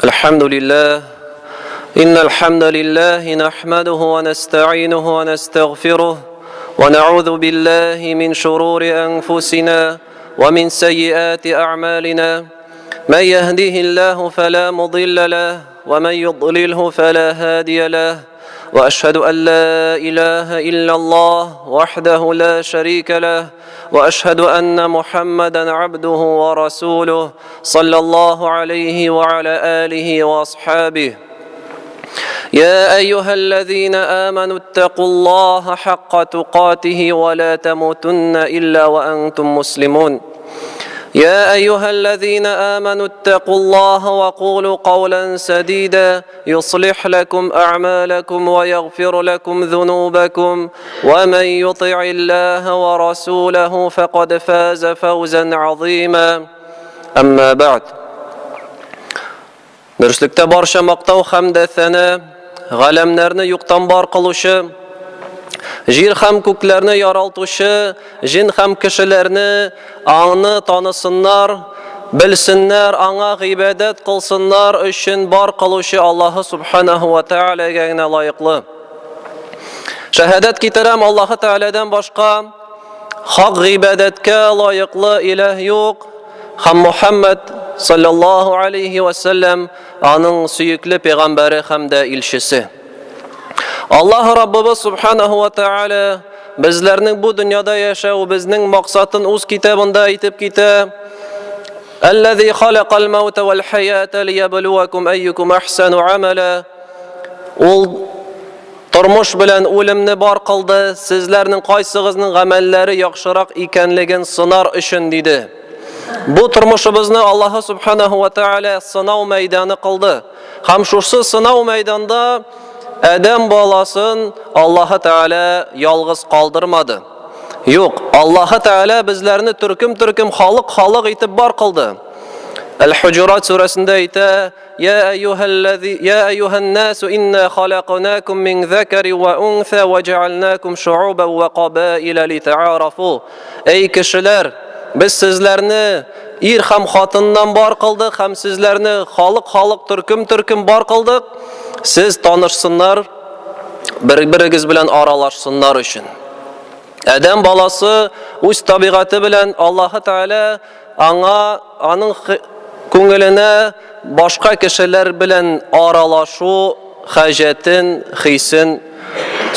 الحمد لله إن الحمد لله نحمده ونستعينه ونستغفره ونعوذ بالله من شرور أنفسنا ومن سيئات أعمالنا من يهده الله فلا مضل له ومن يضلله فلا هادي له وأشهد أن لا إله إلا الله وحده لا شريك له وأشهد أن محمدًا عبده ورسوله صلى الله عليه وعلى آله وأصحابه يا أيها الذين آمنوا اتقوا الله حق تقاته ولا تموتن إلا وأنتم مسلمون يا أيها الذين آمنوا اتقوا الله وقولوا قولا سديدا يصلح لكم أعمالكم ويغفر لكم ذنوبكم ومن يطع الله ورسوله فقد فاز فوزا عظيما أما بعد Dürüstlükte barşa maqtav hamda sana galamlarni yuqtan bar qiluvchi Jir ham ko'klarni yaraltuvchi, jin ham kishilarni аңны tanısınlar, bilsinlar, аңа ibadat qilsinlar uchun bar qiluvchi Alloh subhanahu va taolaga loyiqli. Shahadat kitaram Alloh taoladan boshqa haq ibadatga loyiqli iloh yo'q. Ham Muhammad sallallohu alayhi va sallam aning suyukli payg'ambari hamda elchisi. Allah Rabbimiz subhanahu wa ta'ala bizlarning bu dunyoda yashau bizning maqsadini o'z kitobida aytib ketdi. Allazi xalaqal mauta wal hayata liyabluwakum ayyukum ahsanu amala. Ul turmush bilan o'limni bor qildi, sizlarning qaysig'izning amallari yaxshiroq ekanligini sinar uchun dedi. Bu turmushimizni Alloh subhanahu wa ta'ala sinov maydoni qildi. Ham shusi sinov maydonida Adam bolasin Alloh taala yolg'iz qoldirmadi. Yo'q, Alloh taala bizlarni turkum xoliq etib bor qildi. Al-Hujurat surasida ayta: "Ya ayyuhan nasu inna khalaqnakum min dhakarin wa untha wa ja'alnakum shu'uban wa qabaila lita'arafu." Ey kishilar, biz sizlarni ham xotindan bor qildik, ham sizlarni xoliq turkum bor qildik. Siz tanışsınlar, bir-birigiz bilan aralashsinlar uchun. Adam balası o'z tabiati bilan Alloh taala aning ko'ngiline boshqa kishilar bilan aralashu hajatin, hisin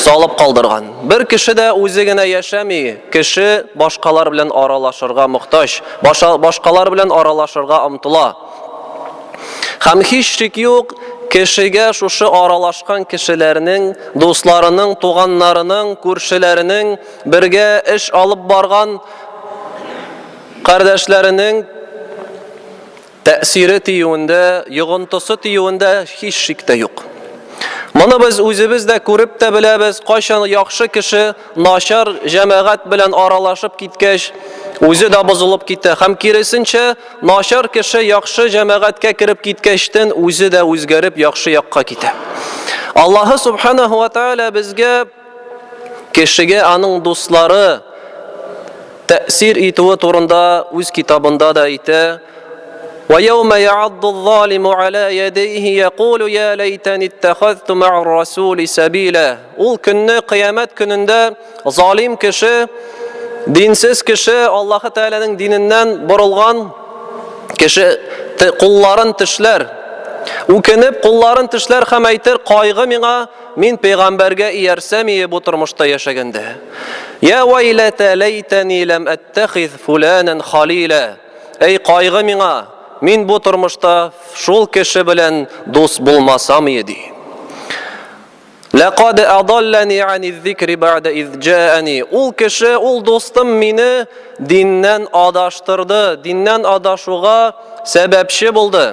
solib qoldirgan. Bir kishi de o'zigina yashamay, kishi boshqalar bilan aralashirga muhtoj, boshqalar bilan aralashirga umtila. Ham hech shik yo'q. Kishiga şuşu aralashgan kishilarning, do'stlarining, tuğanlarının, ko'rshilarning birga ish olib borgan qardoshlarning ta'siri tiyunda, yig'intisi tiyunda hech shikda yo'q. Mana biz o'zimizda ko'rib de bilamiz, qachon yaxshi kishi noshar jamoat bilan aralashib ketgach, o'zi da buzilib ketdi. Ham kirisincha noshar kishi yaxshi jamoatga kirib ketgachdan o'zi da o'zgarib yaxshi yoqqa ketdi. Alloh subhanahu va taala bizga kishiga aning do'stlari ta'sir etuvi to'g'risida o'z kitobida da aytdi. وَيَوْمَ يَعَضُّ الظَّالِمُ عَلَى يَدَيْهِ يَقُولُ يَا لَيْتَنِي اتَّخَذْتُ مَعَ الرَّسُولِ سَبِيلًا. Ul kunni, qiyomat kunida zolim kishi, dinsiz kishi, Alloh taolaning dinindən burilgan kishi qo'llarin tishlar. U kinib qo'llarin tishlar ham aytar, qayg'i menga, men payg'ambarga ersam bu turmushda yashaganda. Ya waylata laytani lam attakhiz fulanan khalila. Ey qayg'i menga, men bu turmushda shul kishi bilan do'st bo'lmasam edi. Laqad adallani an'iz-zikri ba'da iz ja'ani. Ul kishi, ul do'stim meni dindan adashtirdi, dindan adashuga sababchi bo'ldi.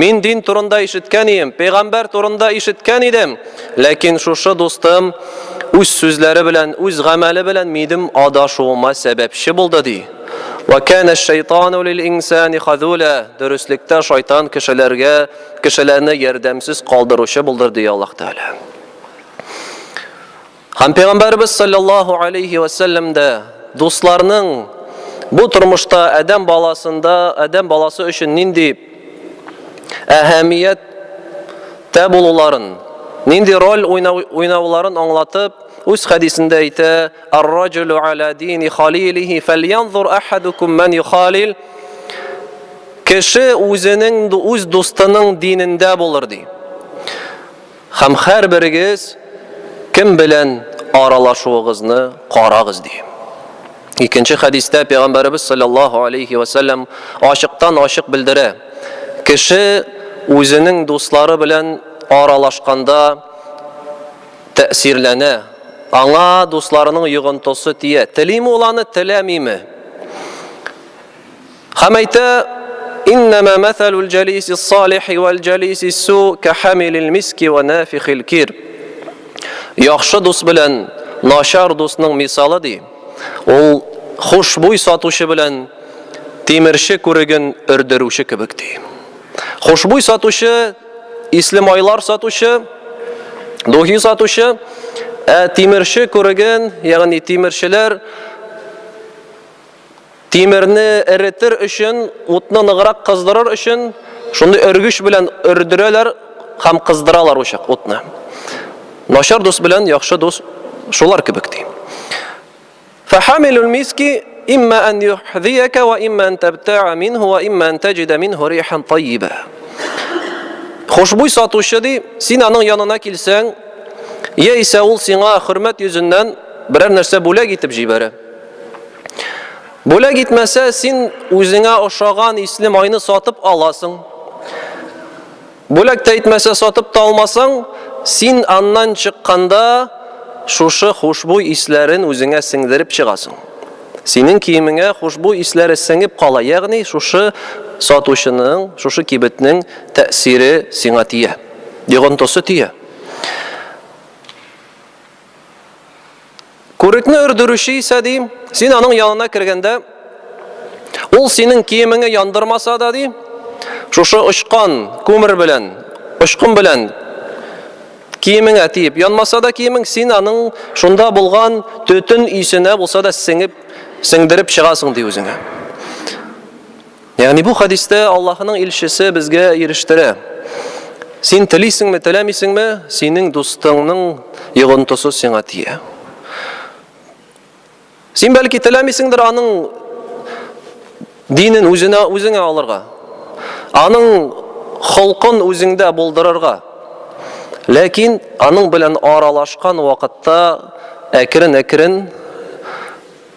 Men din turunda eshitgan edim, payg'ambar turunda eshitgan edim, lekin shu do'stim o'z so'zlari bilan, o'z amali bilan mening adashuvimga sababchi bo'ldi dedi. Wa kana ash-shaytanu lil-insani khazula. Dürüstlükte shayton kishilarni yordamsiz qoldiruvchi bo'ldir dedi Alloh taolo. Ham payg'ambarimiz sallallohu alayhi va sallamda do'stlarning bu turmushda adam balası üçün nindi ahamiyet bululарын, nindi rol oynaulарын anlatıp, üz hadisinde ayta: "Ar-raculu ala dini khalilihi falyanzur ahadukum man yukhalil." Kişi öz dostunun dininde bulur di. Hem her birigiz kim bilen aralaşuğuzni qarağız di. İkinci hadiste Peygamberimiz sallallahu aleyhi ve sellem aşıktan aşık bildire. Kişi özünün dostları bilen aralaşkanda tesirlene. Ana dostlarının yığıntısı diye. Tilimi olanı tilemi mi? Hameyte İnnemâ methelul celîsi s-sâlihi vel celîsi s-sû kehamilil miski ve nâfihil kir. Yaxşı dost bilen naşar dostunun misalı di. Ol hoşbuy satuşu bilen temirçi kurugin ördürüşü kibik di. Hoşbuy satuşu, islimaylar satuşu, dohi satuşu, temirçi kurugin, yani temirçiler temirni eritir üçün, otni nıgırak kızdırır üçün, şunu örgüş bilen ördüreler, ham kızdıralar uşak otni. Naşar dost bilen yaxşı dost şolar kibik di. Fahamilul miski imma an yuhdiyaka ve imma an tabta'a minhu ve imma an tecide minhu rihan tayyiba. Hoşbuy satuşu di, sen anın yanına kilsen, ya ise ol sana hürmet yüzünden birer nerse bule gitip jibere. Bule gitmese sen özüne oşağan islim ayını satıp alasın. Bule gitmese satıp da almasan, sen andan çıkkanda şuşu hoşbuy islerin özüne singdirip çıgasın. Senin kiyimine hoşbuy isleri singip kala. Yani şuşu satuşunun, şuşu kibitinin tesiri sana tiye. Yığıntısı tiye. Kurukni ördürüşü ise diyeyim, sen onun yanına kirgende, ol senin kiyimini yandırmasa da diyeyim, şuşu ışkan, kömür bilen, ışkın bilen kiyimini atiyip yanmasa da kiyimin, sen onun şunda bulgan tütün isine bulsa da singdirip çıgasın diye özüne. Yani bu hadiste Allah'ın ilşisi bizge eriştire. Sen tilisin mi, tilemisin mi, senin dostunun yığıntısı sana tiye. Sen belki tilemisindir anın dinin özüne alırga. Anın xulqın özünde buldururga. Lakin anın bilen aralaşkan vakitta ekirin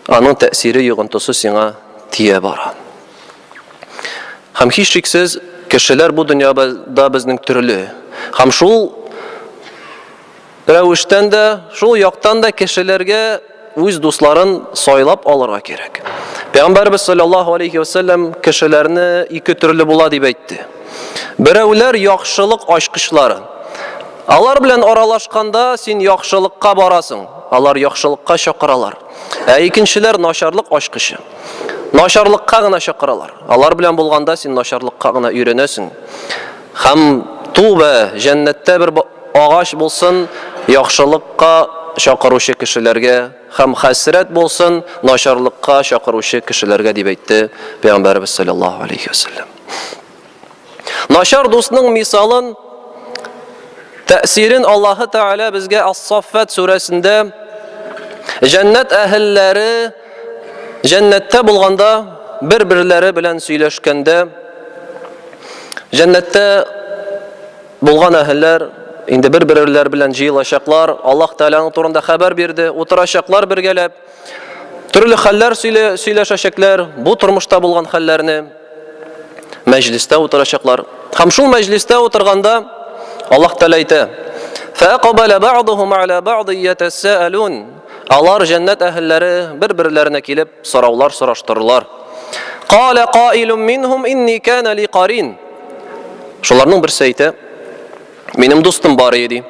anın tesiri yığıntısı sana tiye bara. Hem hiç şeksiz kişiler bu dünyada bizning türlü. Hem şul revişten de, şul yaktan da kişilerge öz dostların soylap alırga gerek. Peygamberimiz sallallahu aleyhi ve sellem kişilerini iki türlü bula dip aytdi. Birevler yaxşılık aşkışları. Alar bilen aralaşkanda sen yaxşılıkka barasın. Alar yaxşılıkka şakıralar. İkinciler naşarlık aşkışı. Naşarlıkka gına şakıralar. Alar bilen bulganda sen naşarlıkka gına öğrenesin. Hem tuğbe cennette bir ağaç bulsun, yaxşılıkka şakırışı kişilerge, hem hasret bulsun, naşarlıkka şakırışı kişilerge dip aytdi Peygamberimiz sallallahu aleyhi ve sellem. Naşar dostunun misalın tesirin Allah Teala bizge As-Saffat suresinde cennet ehilleri cennette bulganda birbirleri bilen söyleşkende cennette bulgan ehiller indi birbirleri bilen jıyılaşaklar. Allah Teala'nın turunda haber verdi. Oturacaklar birgelep türlü haller söyleşecekler. Bu turmuşta bulgan hallerini mecliste oturacaklar. Hem şu mecliste oturganda Allah Teala aytı: "Faqbala ba'duhum ala ba'd yetesaalun." Alar cennet ehilleri birbirlerine kilip soravlar soraştırırlar. "Qala qailun minhum inni kana li qarin." Şularning birisi aytı: "Benim dostum bar idi."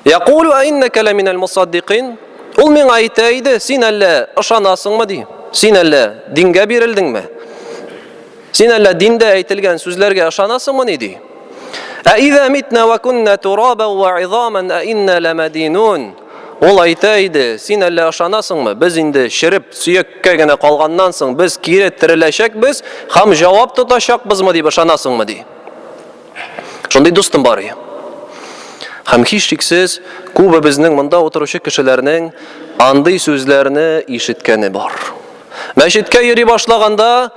"Yaqulu a innaka la minal musaddiqin?" Ol men aytaydı, sen alla ışanasыңmы di? Sen alla dinge berildingmi? Sen alla dinde aytilgan sözlerge ışanasыңmı dedi? "A iza mitna wa kunna turaban wa 'idhaman a inna lamadinun." Ol aytaydı, sen alla ışanasыңmı? Biz indi şirip suyakka gene kalgandan soň biz kire tirileşek biz, ham jawap tutaşakbızmı dip ışanasыңmı di? Шундый дустым бар иде. Һәм һичшиксез күбебезнең монда утыручы кешеләрнең андый сүзләрне ишеткәне бар. Мәчеткә йөри башлаганда,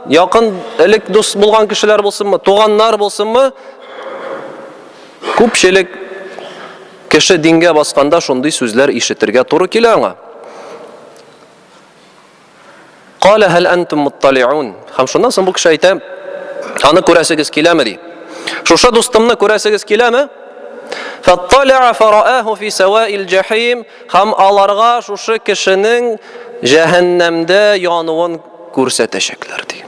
якын элек дус булган кешеләр булсынмы, туганнар булсынмы, күпчелек кеше дингә басканда шундый сүзләр ишетергә туры килә аңа. Qala hal antum muttali'un. Һәм шуннан соң бу кеше әйтә, аны күрәсегез киләме ди. Шушы дустымны күрәсегез киләме? Фаттал'a фарa'ahu fi sawa'il jahim. Һәм аларга шушы кешенең җәһәннәмдә януын күрсәтәчәкләр ди.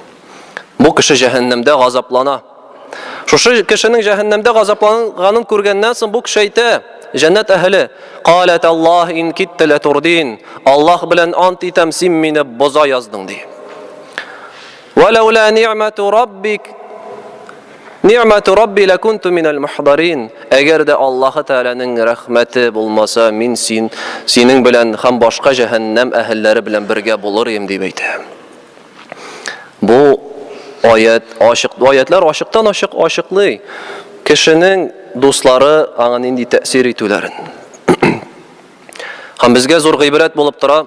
Бу кеше җәһәннәмдә газаплана. Шушы кешенең җәһәннәмдә газапланганын күргәннән соң бу кеше әйтә, җәннәт әһле, "Қалат Аллаһ ин китта ла турдин." Аллаһ белән ант итәм, син мине боза яздың ди. "Валаула ниъмату рабби лакунту минал мухдарин." Әгәр дә Аллаһ Тәгаләнең рәхмәте булмаса, мин синең белән һәм башка җәһәннәм әһелләре белән бергә булыр идем дип әйтә. Бу аятлар ашыктан ашыклый. Кешенең дуслары аңа нинди тәэсир итүләрен. Һәм безгә зур гыйбрәт булып тора.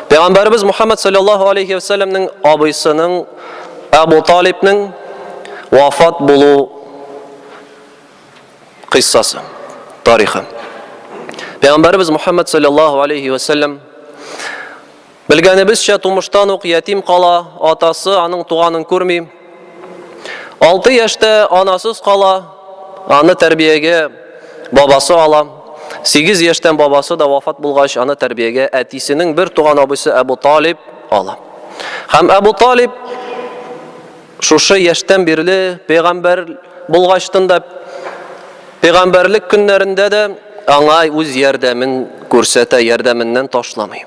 Пәйгамбәрбез Мухаммад саллаллаһу алейхи ва салламның абыйсының Абу Талибның вафат булу кыссасы, тарихы. Пәйгамбәрбез Мухаммад саллаллаһу алейхи ва саллам белгәнебезчә тумыштан ук ятим кала, атасы аның туганын күрми. 6 яшьтә анасыз кала, аны тәрбиягә бабасы ала. 8 яшьтән бабасы да вафат булгач, аны тәрбиягә әтисенең бер туган абыйсы Абу Талиб ала. Һәм Абу Талиб шушы яшьтән бирле пәйгамбәр булгачтан да пәйгамбәрлек көннәрендә дә аңа үз ярдәмен күрсәтә, ярдәменнән ташламый.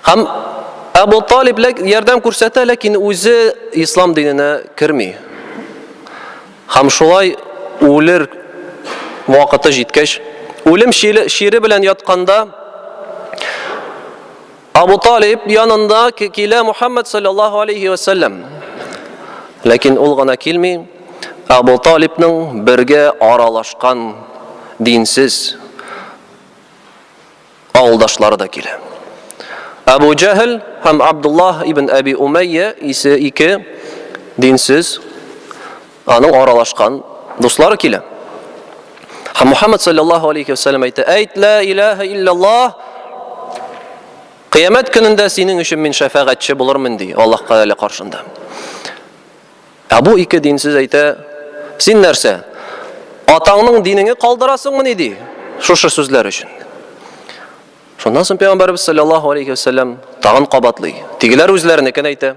Һәм Абу Талиб ярдәм күрсәтә, ләкин үзе ислам диненә керми. Һәм шулай үлер вакыты җиткәч, үлем шире белән ятканда Абу Талиб янында килә Мухаммад саллаллаһу алейхи ва саллям. Ләкин ул гына килми, Абу Талибның бергә аралашкан динсез авылдашлары да килә. Абу Джахл һәм Абдуллах ибн Аби Умайя исе ике динсез аның аралашкан дуслары килә. Һәм Мухаммад саллаллаһу алейхи ва саллям әйтә: "Әйт ла илаха илляллаһ. Кыямәт көнендә синең өчен мин шәфәгатьче булырмын" ди, Аллаһ Тәгалә каршында. Абу ике динсез әйтә: "Син нәрсә? Атаңның динеңне калдырасыңмы?" ди, шушы сүзләр өчен. Шуннан соң Пәйгамбәрбез саллаллаһу алейхи ва саллям тагын кабатлый. Тигеләр үзләренекен әйтә.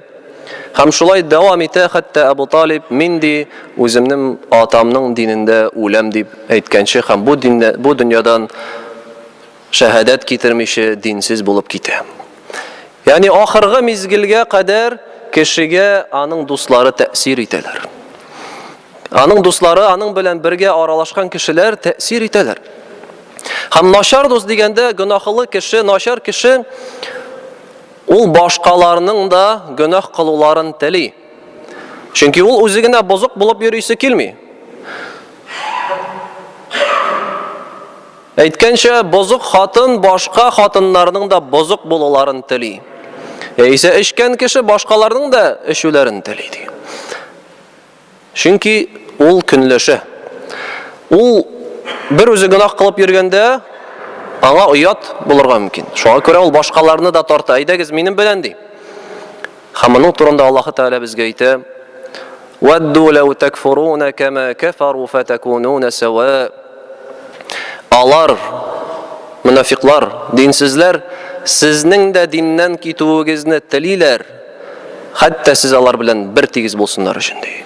Һәм шулай дәвам итә, хәтта Абу Талиб минди үземнең атамның динендә үләм дип әйткәнче һәм бу дөньядан шәһадәт китермичә динсез булып китә. Ягъни ахыргы мизгелгә кадәр кешегә аның дуслары тәэсир итәләр. Аның дуслары, аның белән бергә аралашкан кешеләр тәэсир итәләр. Һәм начар дус дигәндә гөнаһлы кеше, начар кеше ул башкаларның да гөнаһ кылуларын тели. Чөнки ул үзе генә бозык булып йөрисе килми. Әйткәнчә, бозык хатын башка хатыннарның да бозык булуларын тели. Яисә эчкән кеше башкаларның да эчүләрен тели. Чөнки ул көнләшә. Ул бер үзе гөнаһ кылып йөргәндә аңа уят булырга мөмкин. Шуңа күрә ул башкаларны да тарта. Әйдәгез минем белән ди. Һәм моның турында Аллаһ Тәгалә безгә әйтә: "Вадду лау такфуруна кама кафару фатакунуна сава." Алар, мунафиклар, динсезләр, сезнең дә диннән китүегезне телиләр, хәтта сез алар белән бер тигез булсыннар өчен ди.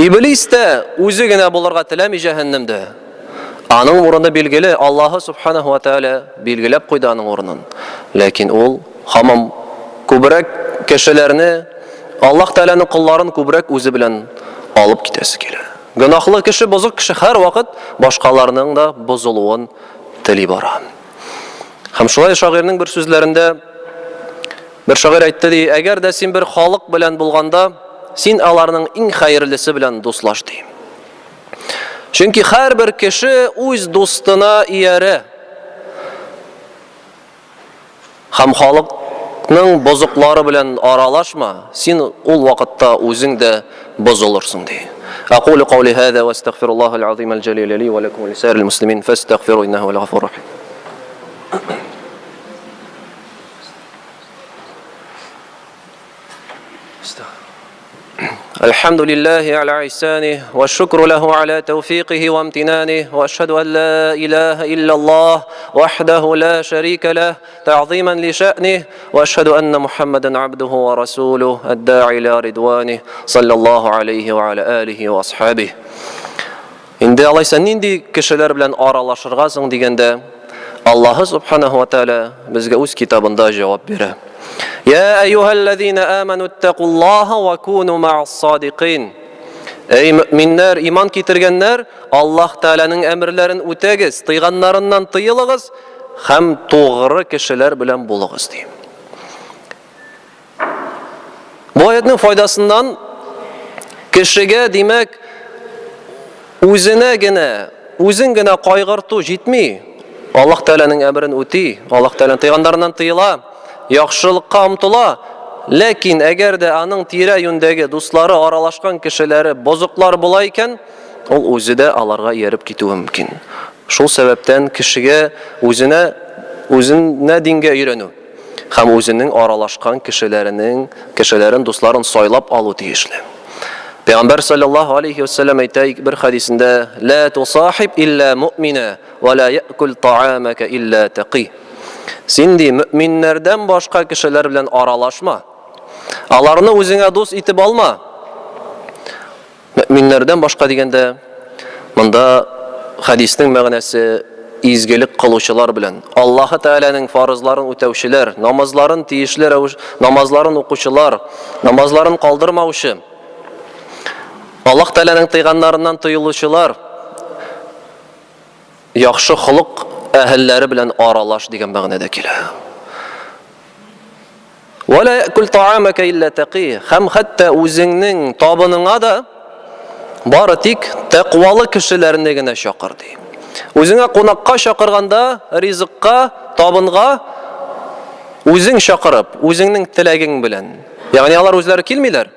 Иблис тә үзе генә булырга теләми җәһәннәмдә. Аның урыны билгеле, Аллаһ субханаһу ва тааля билгеләп куйды аның урынын. Ләкин ул һаман күбрәк кешеләрне, Аллаһ Тәгаләнең кулларын күбрәк үзе белән алып китәсе килә. Гөнаһлы кеше, бозык кеше һәр вакыт башкаларның да бозылуын тели бара. Һәм шулай шагыйрьнең бер сүзләрендә бер шагыйрь әйтте ди: "Әгәр дә син бер халык белән булганда, син аларның иң хәерлесе белән дуслаш ди. Чөнки һәрбер кеше үз дустына иярә. Һәм халыкның бозыклары белән аралашма, син ул вакытта үзең дә бозылырсың ди. أقول قولي هذا واستغفر الله العظيم الجليل لي ولكم ولسائر المسلمين فاستغفروا إنه هو الغفور الرحيم. الحمد لله على إحسانه والشكر له على توفيقه وامتنانه وأشهد أن لا إله إلا الله وحده لا شريك له تعظيما لشأنه وأشهد أن محمدا عبده ورسوله الداعي إلى رضوانه صلى الله عليه وعلى آله وأصحابه. Инде алайсан нинди кешеләр белән аралашыргасың дигәндә, Аллаһ субханаһу ва тааля безгә үз китабында җавап бирә. يا أيها الذين آمنوا اتقوا الله وكونوا مع الصادقين. Ey müminler, iman китергәннәр, Аллаһ Тәгаләнең әмерләрен үтәгез, тыйганнарыннан тыелыгыз һәм тугры кешеләр белән булыгыз ди. Бу аятның файдасыннан кешегә димәк үзен генә кайгырту җитми. Аллаһ Тәгаләнең әмерен үти, Аллаһ Тәгаләнең тыйганнарыннан тыела. Яхшылыкка омтыла, ләкин әгәр дә аның тирә-юньдәге дуслары аралашкан кешеләре бозыклар була икән, ул үзе дә аларга ияреп китүе мөмкин. Шул сәбәптән кешегә үзенә дингә өйрәнү һәм үзенең аралашкан кешеләрен дусларын сайлап алу тиешле. Пәйгамбәр саллаллаһу алейхи ва саллям әйтә бер хадисендә: "Ла тусахиб илля муъмина ва ла я'кул та'амака илля тaqi." Син ди мөминнәрдән башка кешеләр белән аралашма. Аларны үзеңә дус итеп алма. Мөминнәрдән башка дигәндә, монда хадисның мәгънәсе изгелек кылучылар белән, Аллаһ Тәгаләнең фарызларын үтәүчеләр, намазларын тиешле намазларын укучылар, намазларын калдырмаучы, Аллаһ Тәгаләнең тыйганнарыннан тыелучылар, яхшы холык әһелләре белән аралаш дигән мәгънәдә килә. Вала якул таамака илля тaqi. Һәм хәтта үзеңнең табыныңа да бары тик тәкъвалы кешеләрне генә чакыр ди. Үзеңә кунакка чакырганда, ризыкка, табынга үзең чакырып, үзеңнең теләгең белән. Ягъни алар үзләре килмиләр.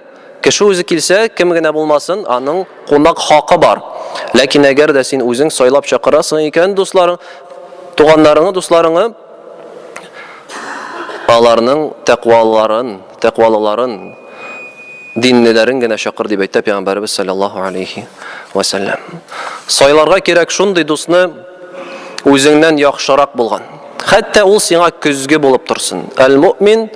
Кеше үзе килсә, кем генә булмасын, аның кунак хакы бар. Ләкин әгәр дә син үзең сайлап чакырасың икән дусларың, туганнарыңны, дусларыңны, аларның тәкъвалыларын, диннеләрен генә чакыр дип әйтә Пәйгамбәрбез саллаллаһу алейхи ва саллям. Сайларга кирәк шундый дусны үзеңнән яхшырак булган. Хәтта ул сиңа күзге булып торсын. Әл-муъмин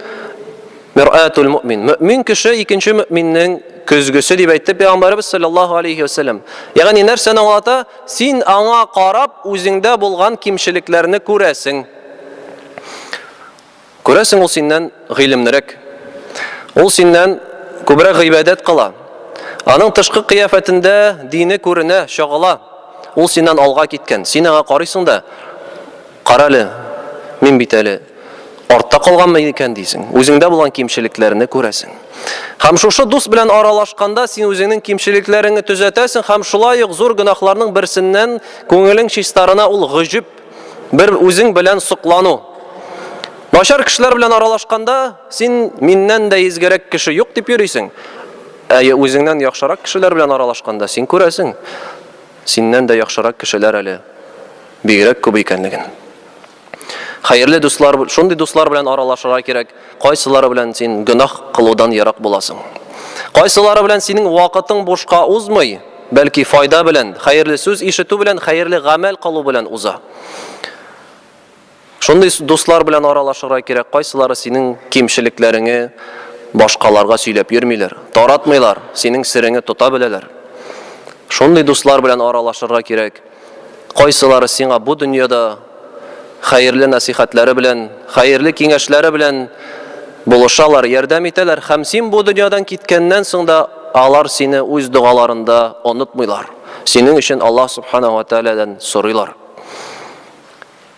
мир'атул муъмин. Мөмин кеше икенче мөминнең күзгесе дип әйтте Пәйгамбәрбез саллаллаһу алейхи ва саллям. Ягъни нәрсәне аңлата? Син аңа карап үзеңдә булган кимчелекләрне күрәсең. Күрәсең, ул синнән гыйлемнәрәк. Ул синнән күбрәк гыйбадәт кыла. Аның тышкы кыяфәтендә дине күренә, чагыла. Ул синнән алга киткән. Син аңа карыйсың да, каралы, мин бит әле артта калганмы икән дисең. Үзеңдә булган кимчелекләрне күрәсең. Һәм шушы дус белән аралашканда син үзеңнең кимчелекләреңне төзәтәсең һәм шулай ук зур гөнаһларның берсеннән күңелең чистарына ул гыҗиб, бер үзең белән суклану. Начар кешеләр белән аралашканда син миннән дә изгәрәк кеше юк дип йөрисең. Үзеңнән яхшырак кешеләр белән аралашканда син күрәсең, синнән дә яхшырак кешеләр әле бигрәк күп икәнлеген. Хәерле дуслар, шундый дуслар белән аралашырга кирәк. Кайсылары белән син гөнаһ кылудан ярак буласың. Кайсылары белән синең вакытың бушка узмый, бәлки файда белән, хәерле сүз ишетү белән, хәерле гамәл кылу белән уза. Шундый дуслар белән аралашырга кирәк. Кайсылары синең кимчелекләреңне башкаларга сөйләп йөрмиләр, таратмыйлар, синең сиреңне тота беләләр. Шундый дуслар белән аралашырга кирәк. Кайсылары сиңа бу дөньяда хәерле насихатлары белән, хәерле киңәшләре белән булышалар, ярдәм итәләр, һәм син бу дөньядан киткәннән соң да алар сине үз дугаларында онытмыйлар. Синең өчен Аллаһ субханаһу ва таалядан сорыйлар.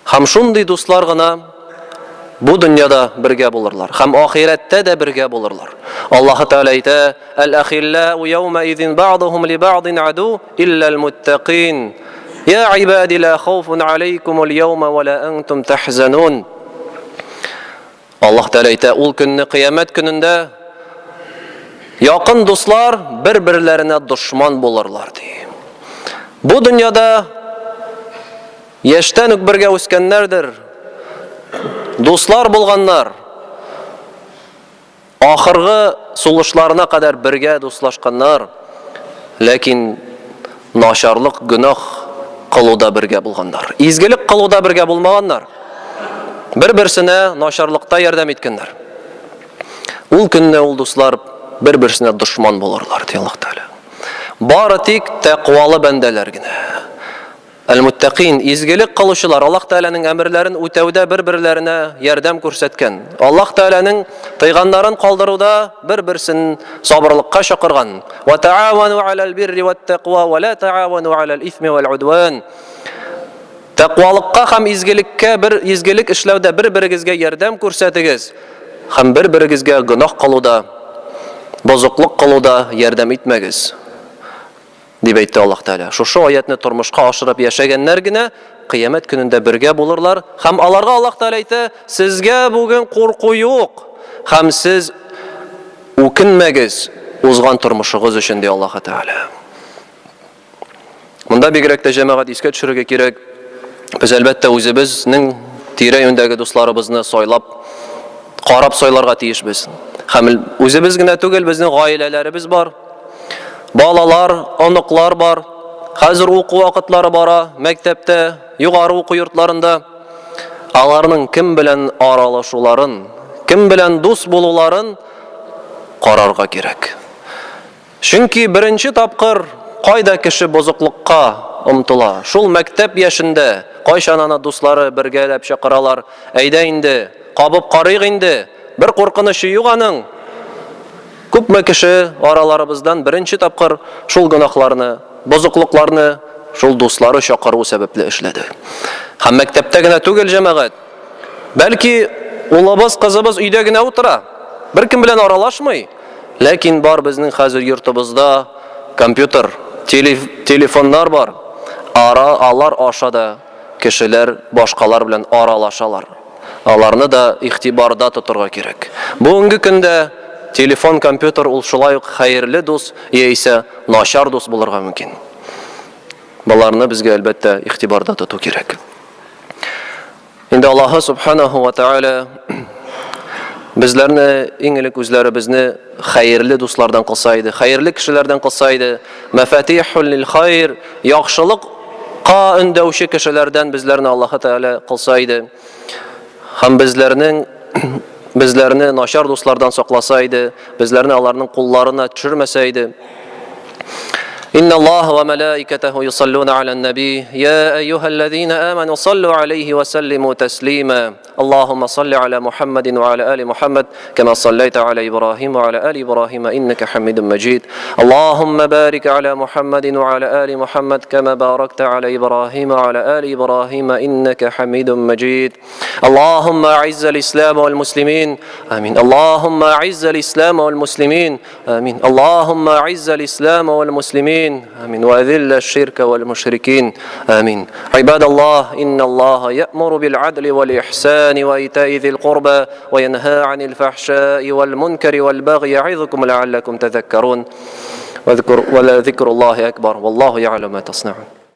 Һәм шундый дуслар гына bu dünyada birge bulurlar. Hem ahirette de birge bulurlar. Allah Teala ayta: "El-ahillau yawma izin ba'duhum li ba'din adu illa'l muttaqin. Ya ibadi la khawfun alaykumul yawma ve la entum tahzanun." Allah Teala ayta: "Ul günni kıyamet gününde yakın dostlar birbirlerine düşman bulurlar" diye. Bu dünyada yaştan birge o'sganlardir. Dostlar bulganlar. Ahırgı suluşlarına kadar birge dostlaşkanlar. Lakin naşarlık, günah kılıda birge bulganlar. İzgilik kılıda birge bulmaganlar. Bir-birsine naşarlıkta yardım etkenler. Ul günne ul dostlar bir-birsine düşman bulurlar diye Allah Teala. Bari tek takvalı bendelergine. El-muttaqin, izgilik kılışılar, Allah Teala'nın emirlerin ötevde birbirlerine yardım көрсеткен. Allah Teala'nın tıyganların kaldırıda bir-birsinin sabırlıkka şakırgan. Ve ta'avanu alal birri ve taqwa ve la ta'avanu alal ismi vel udvan. Taqvalıkka hem izgilik işlevde bir-biringizge yardım көрсетігіз. Hem bir-biringizge günah kılıda, bozukluk kılıda yardım etmegiz. Diye aytdı Allah Teala. Şu ayetni turmuşqa aşırıp yaşaganlargina kıyamet gününde birge bulurlar. Hem alarga Allah Teala aytdı: "Sizge bugün korku yok. Hem siz ukinmegiz uzgan turmuşuğuz üçün" diye Allah Teala. Bunda bigrekte cemaat iske düşürge kerek. Biz elbette özümüzning tire-yöndagi dostlarimizni soylab, qarab soylarga tiyishmiz. Hem özümüzgina tugul bizning oilalarimiz bor. Balalar, onuklar var. Hazır oku vakitleri bara, mektepte, yukarı oku yurtlarında. Alarının kim bilen aralaşuların, kim bilen dost buluların kararga gerek. Çünkü birinci tapkır qayda kişi bozuklukka umtula. Şul mektep yaşında qayşanana dostları birgelep şakıralar. Eyde indi, qabıp qarıyıq indi, bir korkunuşı yuğanın. Köpme kişi aralarımızdan birinci tapkır şul günahlarını, bozukluklarını şul dostları şakırı sebeple işledi. Hem mektepte gine tugel cemaat. Belki ulabız kızımız uyda gine otura. Bir kim bilen aralaşmay. Lakin bar bizning hazır yurtubuzda kompüter, telefonlar var. Alar aşağıda kişiler başkalar bilen aralaşalar. Alarını da ihtibarda tuturga gerek. Bugünkü günde telefon, kompüter ул шулай ук хайырлы дус, яисә нашар дус булырга мөмкин. Буларны безгә әлбәттә ихтибарда тоту кирәк. Инде Аллаһ Субханаһу ва Тааля bizләрне иң элек үзләребезне хайырлы дуслардан кылсайды, хайырлы кешеләрдән кылсайды, мафатихул лил хайр, яхшылыкка өндәүче кешеләрдән bizләрне Аллаһ Тааля кылсайды. Һәм bizlerini naşar dostlardan saklasaydı, bizlerini Allah'ın kullarına düşürmeseydi. İnna Allah ve melaiketehu yusalluna alen nebi. Ya eyyühellezine amenu sallu aleyhi ve sellimu teslima. Allahümme salli ala Muhammedin ve ala ali Muhammed kema salleyte ala İbrahim ve ala ali İbrahim inneke hamidun mecid. Allahümme barik ala Muhammedin ve ala ali Muhammed kema barakte ala İbrahim ve ala ali İbrahim inneke hamidun mecid. Allahümme a'izzel İslam vel muslimin. Amin. Allahümme a'izzel İslam vel muslimin. Amin. Allahümme a'izzel İslam vel muslimin. آمين وأذل الشرك والمشركين آمين عباد الله إن الله يأمر بالعدل والإحسان وإيتاء ذي القربى وينهى عن الفحشاء والمنكر والبغي يعظكم لعلكم تذكرون وذكر الله أكبر والله يعلم ما تصنعون